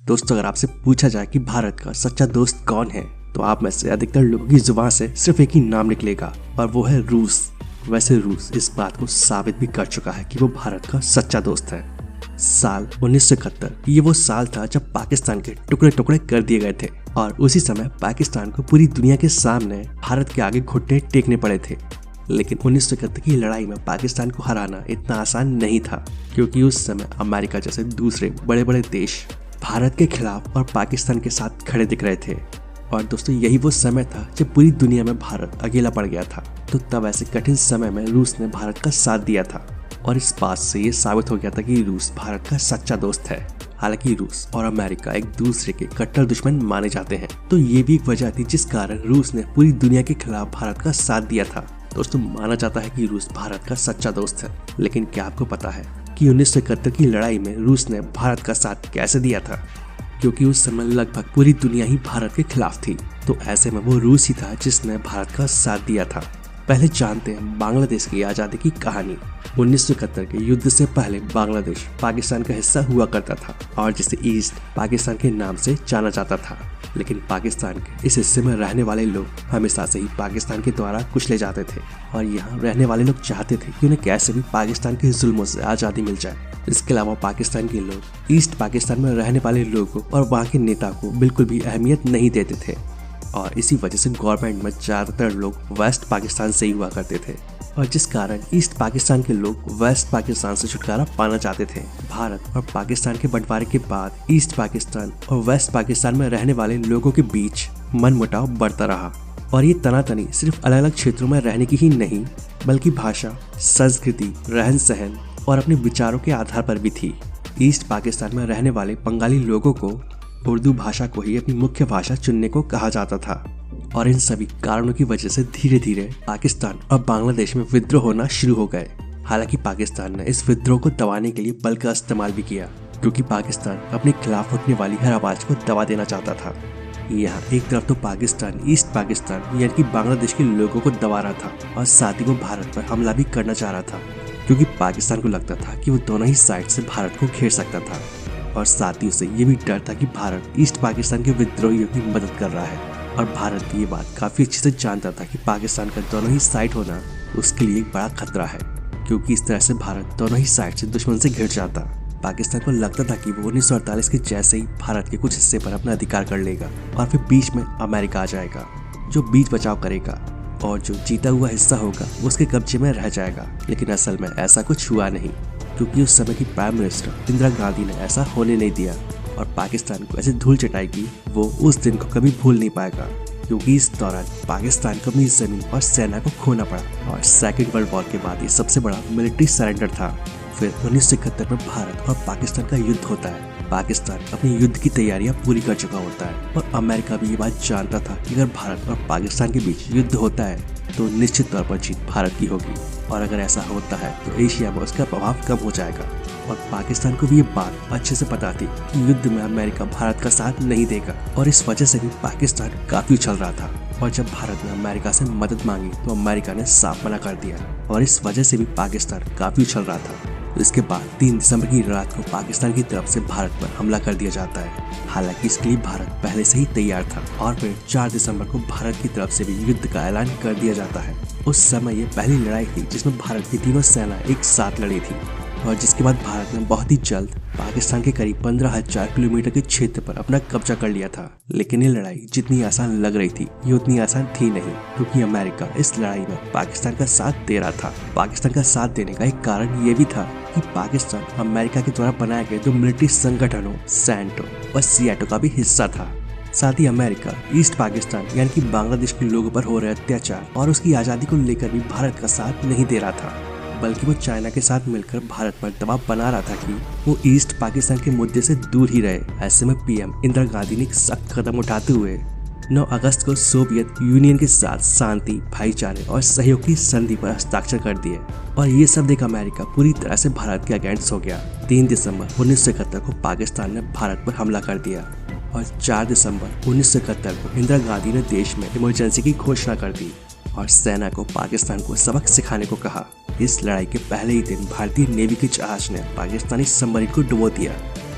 दोस्तों, अगर आपसे पूछा जाए कि भारत का सच्चा दोस्त कौन है तो आप में से अधिकतर लोगों की जुबान से सिर्फ एक ही नाम निकलेगा और वो है रूस। वैसे रूस इस बात को साबित भी कर चुका है कि वो भारत का सच्चा दोस्त है। साल 1971 ये वो साल था जब पाकिस्तान के टुकड़े टुकड़े कर दिए गए थे और उसी समय पाकिस्तान को पूरी दुनिया के सामने भारत के आगे घुटने टेकने पड़े थे। लेकिन 1971 की लड़ाई में पाकिस्तान को हराना इतना आसान नहीं था, क्योंकि उस समय अमेरिका जैसे दूसरे बड़े बड़े देश भारत के खिलाफ और पाकिस्तान के साथ खड़े दिख रहे थे। और दोस्तों, यही वो समय था जब पूरी दुनिया में भारत अकेला पड़ गया था। तो तब ऐसे कठिन समय में रूस ने भारत का साथ दिया था और इस बात से ये साबित हो गया था कि रूस भारत का सच्चा दोस्त है। हालांकि रूस और अमेरिका एक दूसरे के कट्टर दुश्मन माने जाते हैं, तो ये भी एक वजह थी जिस कारण रूस ने पूरी दुनिया के खिलाफ भारत का साथ दिया था। दोस्तों, माना जाता है कि रूस भारत का सच्चा दोस्त है, लेकिन क्या आपको पता है कि 1971 की लड़ाई में रूस ने भारत का साथ कैसे दिया था? क्योंकि उस समय लगभग पूरी दुनिया ही भारत के खिलाफ थी, तो ऐसे में वो रूस ही था जिसने भारत का साथ दिया था। पहले जानते हैं बांग्लादेश की आज़ादी की कहानी। 1971 के युद्ध से पहले बांग्लादेश पाकिस्तान का हिस्सा हुआ करता था और जिसे ईस्ट पाकिस्तान के नाम से जाना जाता था। लेकिन पाकिस्तान के इस हिस्से में रहने वाले लोग हमेशा से ही पाकिस्तान के द्वारा कुचले जाते थे और यहाँ रहने वाले लोग चाहते थे कि उन्हें कैसे भी पाकिस्तान के जुल्मों से आज़ादी मिल जाए। इसके अलावा पाकिस्तान के लोग ईस्ट पाकिस्तान में रहने वाले लोगों और वहाँ के नेता को बिल्कुल भी अहमियत नहीं देते थे और इसी वजह से गवर्नमेंट में ज़्यादातर लोग वेस्ट पाकिस्तान से ही हुआ करते थे और जिस कारण ईस्ट पाकिस्तान के लोग वेस्ट पाकिस्तान से छुटकारा पाना चाहते थे। भारत और पाकिस्तान के बंटवारे के बाद ईस्ट पाकिस्तान और वेस्ट पाकिस्तान में रहने वाले लोगों के बीच मनमुटाव बढ़ता रहा और ये तनातनी सिर्फ अलग अलग क्षेत्रों में रहने की ही नहीं, बल्कि भाषा, संस्कृति, रहन सहन और अपने विचारों के आधार पर भी थी। ईस्ट पाकिस्तान में रहने वाले बंगाली लोगों को उर्दू भाषा को ही अपनी मुख्य भाषा चुनने को कहा जाता था और इन सभी कारणों की वजह से धीरे धीरे पाकिस्तान और बांग्लादेश में विद्रोह होना शुरू हो गए। हालांकि पाकिस्तान ने इस विद्रोह को दबाने के लिए बल का इस्तेमाल भी किया, क्योंकि पाकिस्तान अपने खिलाफ उठने वाली हर आवाज को दबा देना चाहता था। यहाँ एक तरफ तो पाकिस्तान ईस्ट पाकिस्तान यानी कि बांग्लादेश के लोगों को दबा रहा था और साथ ही वो भारत पर हमला भी करना चाह रहा था, क्योंकि पाकिस्तान को लगता था कि वो दोनों ही साइड से भारत को घेर सकता था और साथ ही उसे ये भी डर था कि भारत ईस्ट पाकिस्तान के विद्रोहियों की मदद कर रहा है और भारत भी ये बात काफी अच्छे से जानता था कि पाकिस्तान का दोनों ही साइड होना उसके लिए एक बड़ा खतरा है, क्योंकि इस तरह से भारत दोनों ही साइड से दुश्मन से घिर जाता। पाकिस्तान को लगता था कि वो 1948 के जैसे ही भारत के कुछ हिस्से पर अपना अधिकार कर लेगा और फिर बीच में अमेरिका आ जाएगा जो बीच बचाव करेगा और जो जीता हुआ हिस्सा होगा उसके कब्जे में रह जाएगा। लेकिन असल में ऐसा कुछ हुआ नहीं, क्योंकि उस समय की प्राइम मिनिस्टर इंदिरा गांधी ने ऐसा होने नहीं दिया और पाकिस्तान को ऐसे धूल चटाई की वो उस दिन को कभी भूल नहीं पाएगा, क्योंकि इस दौरान पाकिस्तान को अपनी जमीन और सेना को खोना पड़ा और सेकेंड वर्ल्ड वॉर के बाद ये सबसे बड़ा मिलिट्री सरेंडर था। फिर 1971 में भारत और पाकिस्तान का युद्ध होता है। पाकिस्तान अपनी युद्ध की तैयारियां पूरी कर चुका होता है और अमेरिका भी ये बात जानता था कि अगर भारत और पाकिस्तान के बीच युद्ध होता है तो निश्चित तौर पर जीत भारत की होगी और अगर ऐसा होता है तो एशिया में उसका प्रभाव कम हो जाएगा। और पाकिस्तान को भी ये बात अच्छे से पता थी कि युद्ध में अमेरिका भारत का साथ नहीं देगा और इस वजह से भी पाकिस्तान काफी उछल रहा था और जब भारत ने अमेरिका से मदद मांगी तो अमेरिका ने साफ मना कर दिया और इस वजह से भी पाकिस्तान काफी उछल रहा था। इसके बाद 3 दिसंबर की रात को पाकिस्तान की तरफ से भारत पर हमला कर दिया जाता है। हालांकि इसके लिए भारत पहले से ही तैयार था और फिर 4 दिसंबर को भारत की तरफ से भी युद्ध का ऐलान कर दिया जाता है। उस समय ये पहली लड़ाई थी जिसमें भारत की तीनों सेना एक साथ लड़ी थी और जिसके बाद भारत ने बहुत ही जल्द पाकिस्तान के करीब 15,000 किलोमीटर के क्षेत्र पर अपना कब्जा कर लिया था। लेकिन ये लड़ाई जितनी आसान लग रही थी ये उतनी आसान थी नहीं, क्योंकि अमेरिका इस लड़ाई में पाकिस्तान का साथ दे रहा था। पाकिस्तान का साथ देने का एक कारण ये भी था कि पाकिस्तान अमेरिका के द्वारा बनाए गए 2 मिलिट्री संगठनों सैंटो और सियाटो का भी हिस्सा था। साथ ही अमेरिका ईस्ट पाकिस्तान यानी कि बांग्लादेश के लोगों पर हो रहे अत्याचार और उसकी आज़ादी को लेकर भी भारत का साथ नहीं दे रहा था, बल्कि वो चाइना के साथ मिलकर भारत पर दबाव बना रहा था कि वो ईस्ट पाकिस्तान के मुद्दे से दूर ही रहे। ऐसे में पीएम इंदिरा गांधी ने एक सख्त कदम उठाते हुए 9 अगस्त को सोवियत यूनियन के साथ शांति, भाईचारे और सहयोग की संधि पर हस्ताक्षर कर दिए और ये सब देख अमेरिका पूरी तरह से भारत के अगेंस्ट हो गया। 3 दिसंबर 1971 को पाकिस्तान ने भारत पर हमला कर दिया और 4 दिसंबर 1971 को इंदिरा गांधी ने देश में इमरजेंसी की घोषणा कर दी और सेना को पाकिस्तान को सबक सिखाने को कहा। इस लड़ाई के पहले ही दिन भारतीय नेवी के जहाज ने पाकिस्तानी सबमरीन को डुबो दिया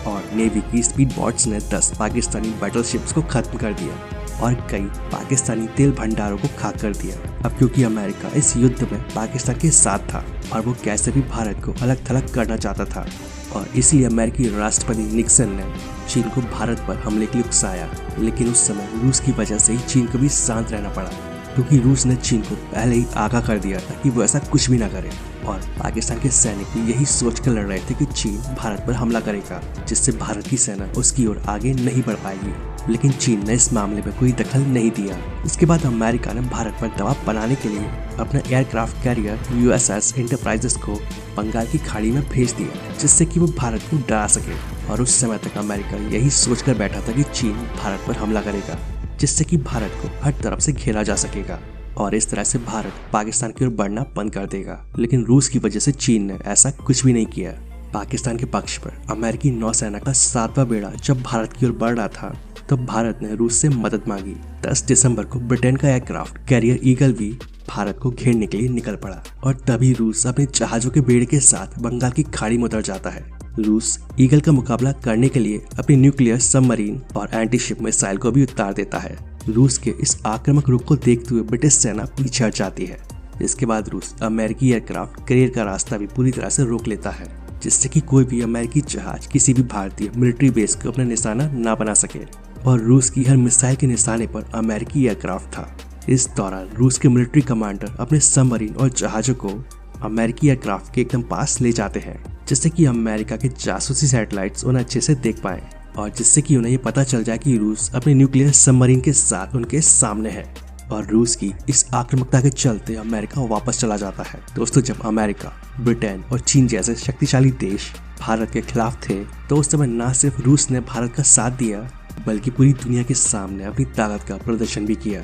और नेवी की स्पीड बोट्स ने 10 पाकिस्तानी बैटलशिप्स को खत्म कर दिया और कई पाकिस्तानी तेल भंडारों को खाक कर दिया। अब क्योंकि अमेरिका इस युद्ध में पाकिस्तान के साथ था और वो कैसे भी भारत को अलग थलग करना चाहता था, और इसलिए अमेरिकी राष्ट्रपति निक्सन ने चीन को भारत पर हमले के लिए उकसाया। लेकिन उस समय रूस की वजह से ही चीन को भी शांत रहना पड़ा, क्योंकि रूस ने चीन को पहले ही आगाह कर दिया था कि वो ऐसा कुछ भी ना करे। और पाकिस्तान के सैनिक भी यही सोच कर लड़ रहे थे कि चीन भारत पर हमला करेगा, जिससे भारत की सेना उसकी ओर आगे नहीं बढ़ पाएगी। लेकिन चीन ने इस मामले में कोई दखल नहीं दिया। इसके बाद अमेरिका ने भारत पर दबाव बनाने के लिए अपना एयरक्राफ्ट कैरियर USS एंटरप्राइजेस को बंगाल की खाड़ी में भेज दिया, जिससे कि वो भारत को डरा सके। और उस समय तक अमेरिका यही सोचकर बैठा था कि चीन भारत पर हमला करेगा, जिससे कि भारत को हर तरफ से घेरा जा सकेगा और इस तरह से भारत पाकिस्तान की ओर बढ़ना बंद कर देगा। लेकिन रूस की वजह से चीन ने ऐसा कुछ भी नहीं किया। पाकिस्तान के पक्ष पर अमेरिकी नौसेना का 7वां बेड़ा जब भारत की ओर बढ़ रहा था, तब भारत ने रूस से मदद मांगी। 10 दिसंबर को ब्रिटेन का एयरक्राफ्ट कैरियर ईगल भी भारत को घेरने के लिए निकल पड़ा और तभी रूस अपने जहाजों के बेड़े के साथ बंगाल की खाड़ी में उतर जाता है। रूस ईगल का मुकाबला करने के लिए अपनी न्यूक्लियर सबमरीन और एंटीशिप मिसाइल को भी उतार देता है। रूस के इस आक्रामक रुख को देखते हुए ब्रिटिश सेना पीछे हट जाती है। इसके बाद रूस अमेरिकी एयरक्राफ्ट कैरियर का रास्ता भी पूरी तरह से रोक लेता है, जिससे कि कोई भी अमेरिकी जहाज किसी भी भारतीय मिलिट्री बेस को अपना निशाना ना बना सके। और रूस की हर मिसाइल के निशाने पर अमेरिकी एयरक्राफ्ट था। इस दौरान रूस के मिलिट्री कमांडर अपने सबमरीन और जहाजों को अमेरिकी एयरक्राफ्ट के एकदम पास ले जाते हैं, जिससे कि अमेरिका के जासूसी सैटेलाइट्स उन्हें अच्छे से देख पाए और जिससे कि उन्हें ये पता चल जाए कि रूस अपने न्यूक्लियर सबमरीन के साथ उनके सामने है। और रूस की इस आक्रामकता के चलते अमेरिका वापस चला जाता है। दोस्तों, जब अमेरिका, ब्रिटेन और चीन जैसे शक्तिशाली देश भारत के खिलाफ थे, तो उस समय न सिर्फ रूस ने भारत का साथ दिया, बल्कि पूरी दुनिया के सामने अपनी ताकत का प्रदर्शन भी किया।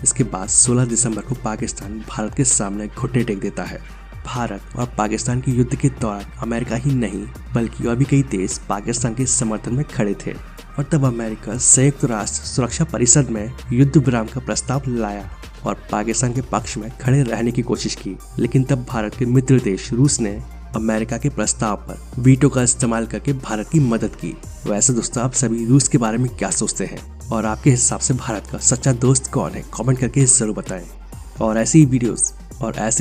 इसके बाद 16 दिसंबर को पाकिस्तान भारत के सामने घुटने टेक देता है। भारत और पाकिस्तान के युद्ध के दौरान अमेरिका ही नहीं बल्कि और भी कई देश पाकिस्तान के समर्थन में खड़े थे और तब अमेरिका संयुक्त राष्ट्र सुरक्षा परिषद में युद्ध विराम का प्रस्ताव लाया और पाकिस्तान के पक्ष में खड़े रहने की कोशिश की। लेकिन तब भारत के मित्र देश रूस ने अमेरिका के प्रस्ताव पर वीटो का इस्तेमाल करके भारत की मदद की। वैसे दोस्तों, आप सभी रूस के बारे में क्या सोचते हैं और आपके हिसाब से भारत का सच्चा दोस्त कौन है? कमेंट करके जरूर बताएं। और ऐसे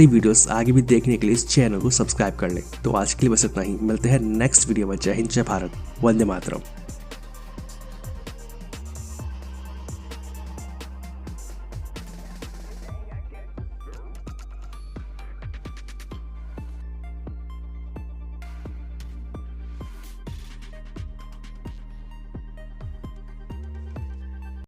ही वीडियोस आगे भी देखने के लिए इस चैनल को सब्सक्राइब कर लें। तो आज के लिए बस इतना ही। मिलते हैं नेक्स्ट वीडियो में। जय हिंद, जय भारत, वंदे मातरम।